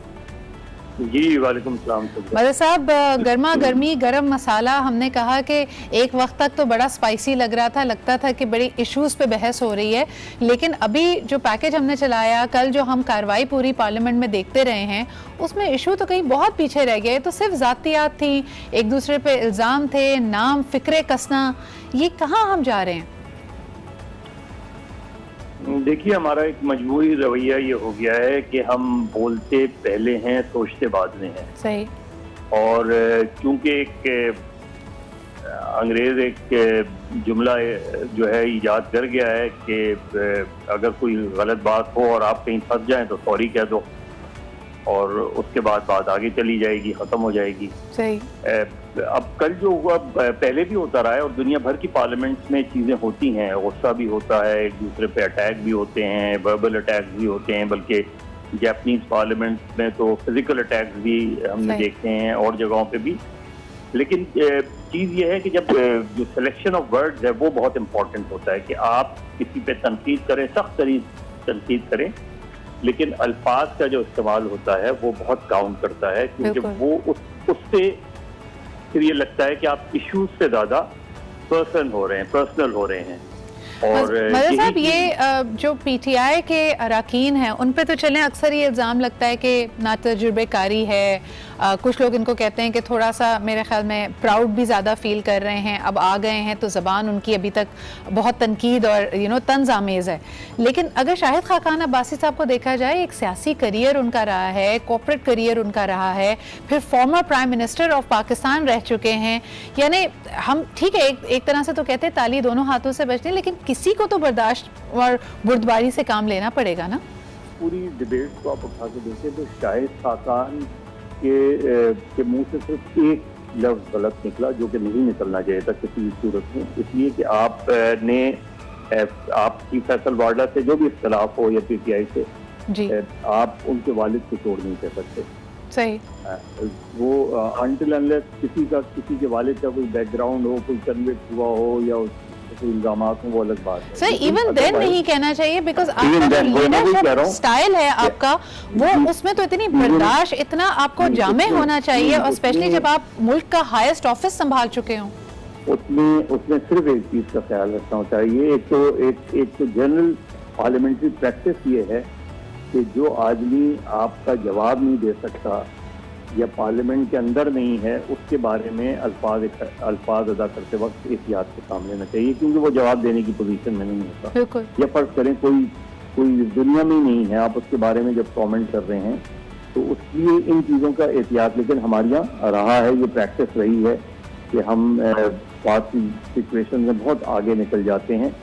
जी वालेकुम सलाम। मज़हर साहब, गर्मा गर्मी गरम मसाला, हमने कहा कि एक वक्त तक तो बड़ा स्पाइसी लग रहा था, लगता था कि बड़ी इश्यूज़ पे बहस हो रही है, लेकिन अभी जो पैकेज हमने चलाया, कल जो हम कार्रवाई पूरी पार्लियामेंट में देखते रहे हैं, उसमें इशू तो कहीं बहुत पीछे रह गए। तो सिर्फ ज़ातियात थी, एक दूसरे पे इल्ज़ाम थे, नाम फिक्रे कसना, ये कहाँ हम जा रहे हैं? देखिए, हमारा एक मजबूरी रवैया ये हो गया है कि हम बोलते पहले हैं, सोचते बाद में हैं। सही। और क्योंकि एक अंग्रेज एक जुमला जो है ईजाद कर गया है कि अगर कोई गलत बात हो और आप कहीं फंस जाएं तो सॉरी कह दो और उसके बाद बात आगे चली जाएगी, ख़त्म हो जाएगी। सही। अब कल जो हुआ पहले भी होता रहा है और दुनिया भर की पार्लियामेंट्स में चीज़ें होती हैं, गुस्सा भी होता है, एक दूसरे पे अटैक भी होते हैं, वर्बल अटैक्स भी होते हैं, बल्कि जापानीज पार्लियामेंट में तो फिजिकल अटैक्स भी हमने देखे हैं और जगहों पे भी। लेकिन चीज़ ये है कि जब जो सिलेक्शन ऑफ वर्ड्स है वो बहुत इम्पोर्टेंट होता है कि आप किसी पे तनकीद करें, सख्त तरीन तनकीद करें, लेकिन अल्फाज का जो इस्तेमाल होता है वो बहुत काउंट करता है, क्योंकि वो उससे फिर ये लगता है कि आप इश्यूज से ज़्यादा पर्सनल हो रहे हैं। और मज़हर साहब, ये जो पीटीआई के अरकान हैं उन पे तो चलें अक्सर ये इल्ज़ाम लगता है कि ना तजुर्बेकारी है, कुछ लोग इनको कहते हैं कि थोड़ा सा मेरे ख्याल में प्राउड भी ज़्यादा फील कर रहे हैं, अब आ गए हैं तो ज़बान उनकी अभी तक बहुत तनकीद और तंज़ आमेज़ है। लेकिन अगर शाहिद खाकान अब्बासी साहब को देखा जाए, एक सियासी करियर उनका रहा है, कॉर्पोरेट करियर उनका रहा है, फिर former prime minister of Pakistan रह चुके हैं। यानी हम ठीक है, एक तरह से तो कहते हैं ताली दोनों हाथों से बजती है, लेकिन किसी को तो बर्दाश्त और बुर्दबारी से काम लेना पड़ेगा ना। पूरी डिबेट को आप उठा के देखें तो शाहिद खाकान के मुंह से सिर्फ एक लफ्ज़ गलत निकला, जो कि नहीं निकलना चाहिए था किसी भी सूरत में, इसलिए कि आपकी फैसल वार्डा से जो भी इख्तलाफ हो या पीटीआई से जी, आप उनके वालिद को छोड़ नहीं कर सकते। सही। वो अनटिल अनलेस किसी के वालिद का कोई बैकग्राउंड हो, कोई कन्विक्ट हुआ हो या इल्जामात वो अलग बात है। सर इवन देन नहीं कहना चाहिए, बिकॉज आपका लीडरशिप स्टाइल है आपका, वो उसमें तो इतनी बर्दाश्त, इतना आपको जामे होना चाहिए, और स्पेशली जब आप मुल्क का हाईएस्ट ऑफिस संभाल चुके हो। उसमें सिर्फ एक चीज का ख्याल रखना चाहिए, एक तो जनरल पार्लियामेंट्री प्रैक्टिस ये है कि जो आदमी आपका जवाब नहीं दे सकता या पार्लियामेंट के अंदर नहीं है, उसके बारे में अल्फाज अदा करते वक्त एहतियात से काम लेना चाहिए, क्योंकि वो जवाब देने की पोजीशन में नहीं होता। या फर्ज करें कोई दुनिया में ही नहीं है, आप उसके बारे में जब कमेंट कर रहे हैं, तो उसलिए इन चीज़ों का एहतियात, लेकिन हमारे यहाँ रहा है, ये प्रैक्टिस रही है कि हम बात सिचुएशन में बहुत आगे निकल जाते हैं।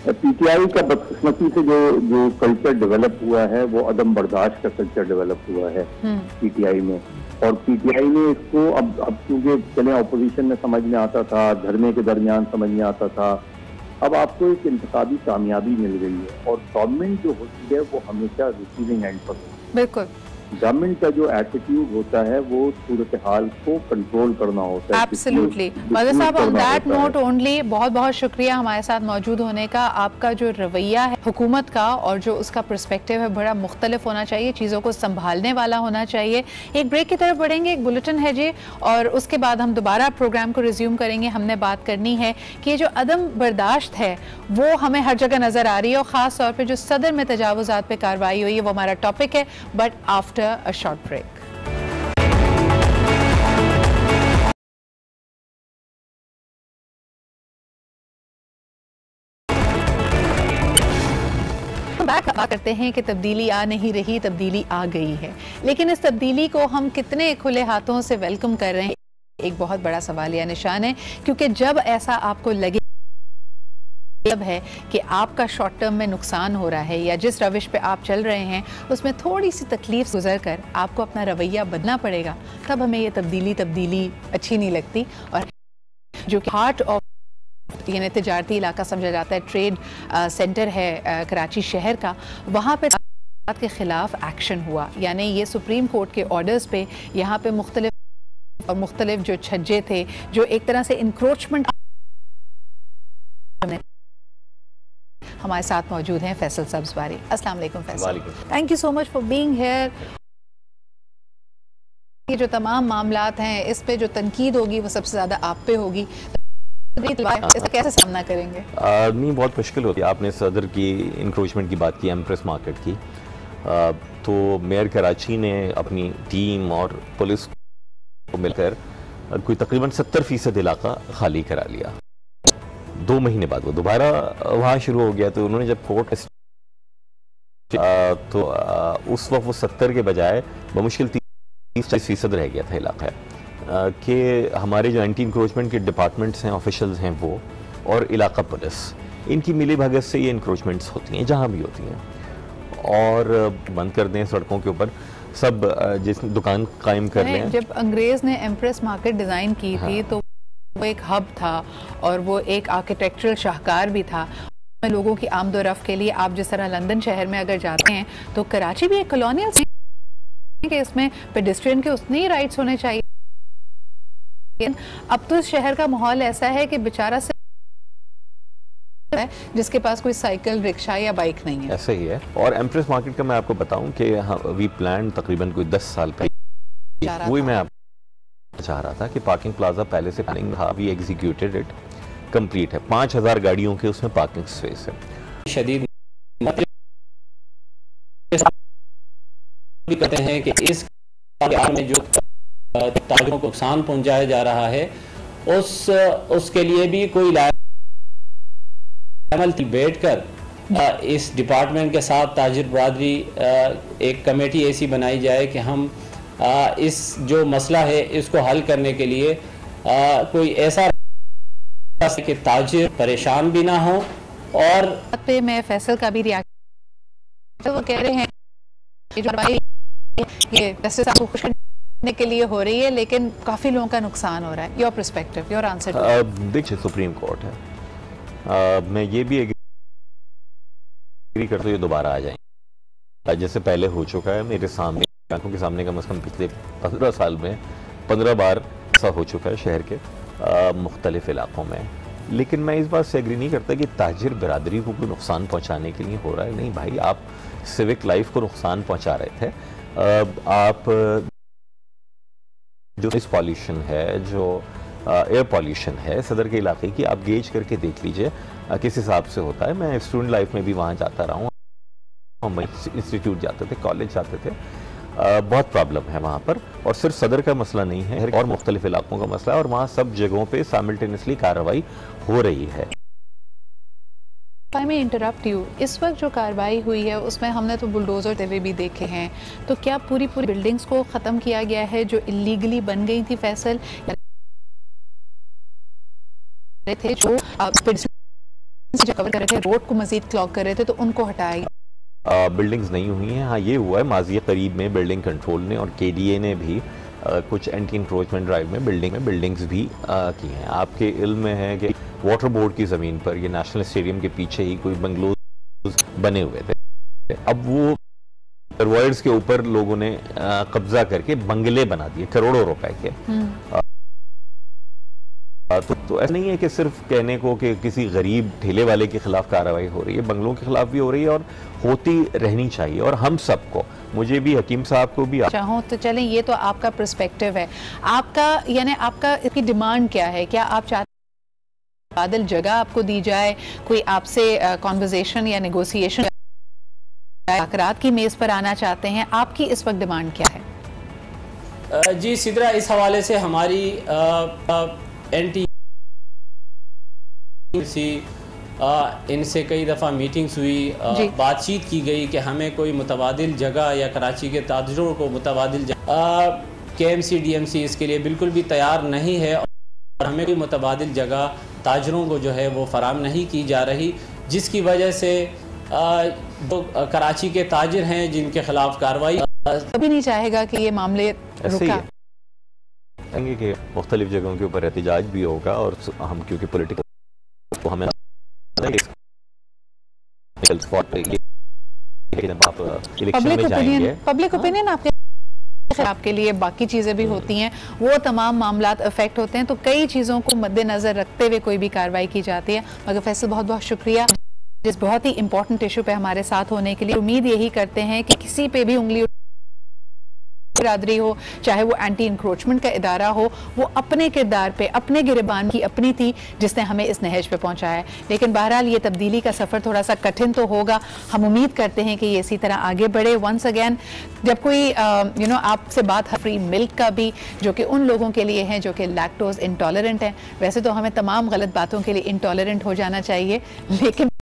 पीटीआई का बदकिस्मती से जो कल्चर डेवलप हुआ है वो अदम बर्दाश्त का कल्चर डेवलप हुआ है पीटीआई में, और पीटीआई ने इसको अब क्योंकि चले ऑपोजिशन में समझ में आता था, धरने के दरमियान समझ में आता था, अब आपको एक इंतखाबी कामयाबी मिल गई है और गवर्नमेंट जो होती है वो हमेशा रिसीविंग एंड पर होती है। बिल्कुल, गवर्नमेंट का जो एटीट्यूड होता है वो सूरत हाल को कंट्रोल करना होता है। एब्सोल्युटली। मदर साहब, ऑन दैट नोट ओनली बहुत बहुत शुक्रिया हमारे साथ मौजूद होने का। आपका जो रवैया है हुकूमत का और जो उसका पर्सपेक्टिव है बड़ा मुख्तलिफ होना चाहिए, चीज़ों को संभालने वाला होना चाहिए। एक ब्रेक की तरफ बढ़ेंगे, एक बुलेटिन है जी, और उसके बाद हम दोबारा प्रोग्राम को रिज्यूम करेंगे। हमने बात करनी है कि ये जो अदम बर्दाश्त है वो हमें हर जगह नज़र आ रही है, और ख़ास तौर पर जो सदर में तजावुज़ात पे कार्रवाई हुई है वो हमारा टॉपिक है, but after a short break. बात करते हैं कि तब्दीली आ नहीं रही, तब्दीली आ गई है, लेकिन इस तब्दीली को हम कितने खुले हाथों से वेलकम कर रहे हैं, एक बहुत बड़ा सवालिया निशान है। क्योंकि जब ऐसा आपको लगे है कि आपका शॉर्ट टर्म में नुकसान हो रहा है या जिस रविश पे आप चल रहे हैं उसमें थोड़ी सी तकलीफ गुजर कर आपको अपना रवैया बदलना पड़ेगा, तब हमें ये तब्दीली अच्छी नहीं लगती। और जो कि हार्ट ऑफ यानी तिजारती इलाका समझा जाता है, ट्रेड सेंटर है कराची शहर का, वहाँ पे के खिलाफ एक्शन हुआ। यानी ये सुप्रीम कोर्ट के ऑर्डर्स पे यहाँ पे मुख्तलिफ जो छज्जे थे, जो एक तरह से इंक्रोचमेंट। हमारे साथ मौजूद हैं फैसल सब्ज़वारी। अस्सलाम वालेकुम Faisal, thank you so much for being here. ये जो तमाम मामलात हैं इस पे जो तनकीद होगी वो सबसे ज़्यादा आप पे होगी, इसका कैसे सामना करेंगे? नहीं, बहुत मुश्किल होती है। आपने सदर की इंक्रोचमेंट की बात की, एम्प्रेस मार्केट की, तो मेयर कराची ने अपनी टीम और पुलिस को मिलकर कोई तकरीबन 70% इलाका खाली करा लिया। 2 महीने बाद वो दोबारा वहाँ शुरू हो गया, तो उन्होंने जब कोर्ट तो उस वक्त वो 70 के बजाय बमुश्किल 30-40% रह गया था इलाका कि हमारे जो एंटी इंक्रोचमेंट के डिपार्टमेंट्स हैं, ऑफिशियल्स हैं वो, और इलाका पुलिस, इनकी मिली भगत से ये इंक्रोचमेंट्स होती हैं जहाँ भी होती हैं, और बंद कर दें सड़कों के ऊपर सब, जिस दुकान कायम कर लें। जब अंग्रेज़ ने एम्प्रेस मार्केट डिज़ाइन की थी तो वो एक हब था और वो एक आर्किटेक्चरल शाहकार भी था लोगों की आमदोरफ्त के लिए। आप जिस तरह लंदन शहर में अगर जाते हैं तो कराची भी एक कॉलोनियल कि इसमें पेडेस्ट्रियन के उतने ही राइट्स होने चाहिए। अब तो इस शहर का माहौल ऐसा है कि बेचारा से जिसके पास कोई साइकिल, रिक्शा या बाइक नहीं है, ऐसा ही है। और एम्प्रेस मार्केट का मैं आपको बताऊं कि वी प्लान तकरीबन कोई 10 साल पहले, वही मैं चाह रहा था कि पार्किंग प्लाजा पहले से प्लानिंग था, वी एग्जीक्यूटेड इट, कंप्लीट है। 5000 गाड़ियों के उसमें पार्किंग स्पेस है। शदीद भी कहते हैं कि इस में जो ताजरों को नुकसान पहुंचाया जा रहा है उसके लिए भी कोई बैठकर इस डिपार्टमेंट के साथ ताजिर बरादरी एक कमेटी ऐसी बनाई जाए कि हम इस जो मसला है इसको हल करने के लिए कोई ऐसा कि ताजिर परेशान भी ना हो। और पे मैं फैसल का भी रिएक्शन, वो कह रहे हैं ये जस्टिस आपको खुश करने के लिए हो रही है लेकिन काफ़ी लोगों का नुकसान हो रहा है। Your perspective, your answer. देखिए, सुप्रीम कोर्ट है, मैं ये भी एग्री करता हूँ ये दोबारा आ जाएंगे, जैसे पहले हो चुका है मेरे सामने, आंखों के सामने, कम से कम पिछले 15 साल में 15 बार ऐसा हो चुका है शहर के मुख्तलिफ इलाकों में। लेकिन मैं इस बात से एग्री नहीं करता कि ताजिर बिरादरी को कोई नुकसान पहुंचाने के लिए हो रहा है। नहीं भाई, आप सिविक लाइफ को नुकसान पहुंचा रहे थे। आप जो इस पॉल्यूशन है, जो एयर पॉल्यूशन है सदर के इलाके की, आप गेज करके देख लीजिए किस हिसाब से होता है। मैं स्टूडेंट लाइफ में भी वहाँ जाता रहा हूँ, हम इंस्टीट्यूट जाते थे, कॉलेज जाते थे, बहुत प्रॉब्लम है वहाँ पर। और सिर्फ सदर का मसला नहीं है, और मुख्तलिफ इलाकों का मसला है, और वहाँ सब जगहों पे साइमल्टेनियसली कार्रवाई हो रही है। मैं इंटरप्ट यू, इस वक्त जो कार्रवाई हुई है उसमें हमने तो बुलडोजर तेवे भी देखे हैं, तो क्या पूरी बिल्डिंग्स को ख़त्म किया गया है जो इलीगली बन गई थी फैसल? रहे थे जो जो कवर कर रहे थे, रोड को मजीद क्लॉग कर रहे थे, तो उनको हटाया गया। बिल्डिंग्स नहीं हुई हैं। हाँ, ये हुआ है माजी करीब में बिल्डिंग कंट्रोल ने और KDA ने भी कुछ एंटी इंक्रोचमेंट ड्राइव में बिल्डिंग्स भी की हैं। आपके इल्म में है कि वाटर बोर्ड की ज़मीन पर, ये नेशनल स्टेडियम के पीछे ही कोई बंगलोज बने हुए थे। अब वो सर्वाइड्स के ऊपर लोगों ने कब्जा करके बंगले बना दिए करोड़ों रुपए के। तो ऐसा नहीं है कि सिर्फ कहने को कि किसी गरीब ठेले वाले के खिलाफ कार्रवाई हो रही है, बंगलों के खिलाफ भी हो रही है और होती रहनी चाहिए। और हम सबको, मुझे भी, हकीम साहब को भी चाहो तो चलें, ये तो आपका पर्सपेक्टिव है। आपका यानी आपका इसकी डिमांड क्या है? क्या आप चाहते बादल जगह आपको दी जाए, कोई आपसे कॉन्वर्सेशन या नेगोशिएशन मुज़ाकरात की मेज़ पर आना चाहते हैं? आपकी इस वक्त डिमांड क्या है? जी सिद्रा, इस हवाले से हमारी NT इनसे कई दफ़ा मीटिंग्स हुई, बातचीत की गई कि हमें कोई मुतबादिल जगह या कराची के ताजरों को मुतबादिल KMC DMC इसके लिए बिल्कुल भी तैयार नहीं है और हमें कोई मुतबादिल जगह ताजरों को जो है वो फराम नहीं की जा रही, जिसकी वजह से जो कराची के ताजिर हैं जिनके खिलाफ कार्रवाई कभी नहीं चाहेगा कि ये मामले रुका। कि मुख्तलिफ जगहों के ऊपर एहतजाज भी होगा और हम क्योंकि पॉलिटिकल तो हमें पब्लिक ओपिनियन आपके लिए बाकी चीज़ें भी होती हैं, वो तमाम मामलात अफेक्ट होते हैं, तो कई चीज़ों को मद्देनज़र रखते हुए कोई भी कार्रवाई की जाती है। मगर फैसल, बहुत बहुत शुक्रिया जिस बहुत ही इंपॉर्टेंट इशू पे हमारे साथ होने के लिए। उम्मीद यही करते हैं कि किसी पे भी उंगली बिरादरी हो, चाहे वो एंटी इंक्रोचमेंट का इदारा हो, वो अपने किरदार पे, अपने गिरबान की अपनी थी जिसने हमें इस नहज पे पहुंचाया है। लेकिन बहरहाल ये तब्दीली का सफ़र थोड़ा सा कठिन तो होगा। हम उम्मीद करते हैं कि ये इसी तरह आगे बढ़े। वंस अगेन, जब कोई आपसे बात फ्री मिल्क का भी, जो कि उन लोगों के लिए है जो कि लैक्टोज इंटॉलरेंट हैं, वैसे तो हमें तमाम गलत बातों के लिए इंटॉलरेंट हो जाना चाहिए, लेकिन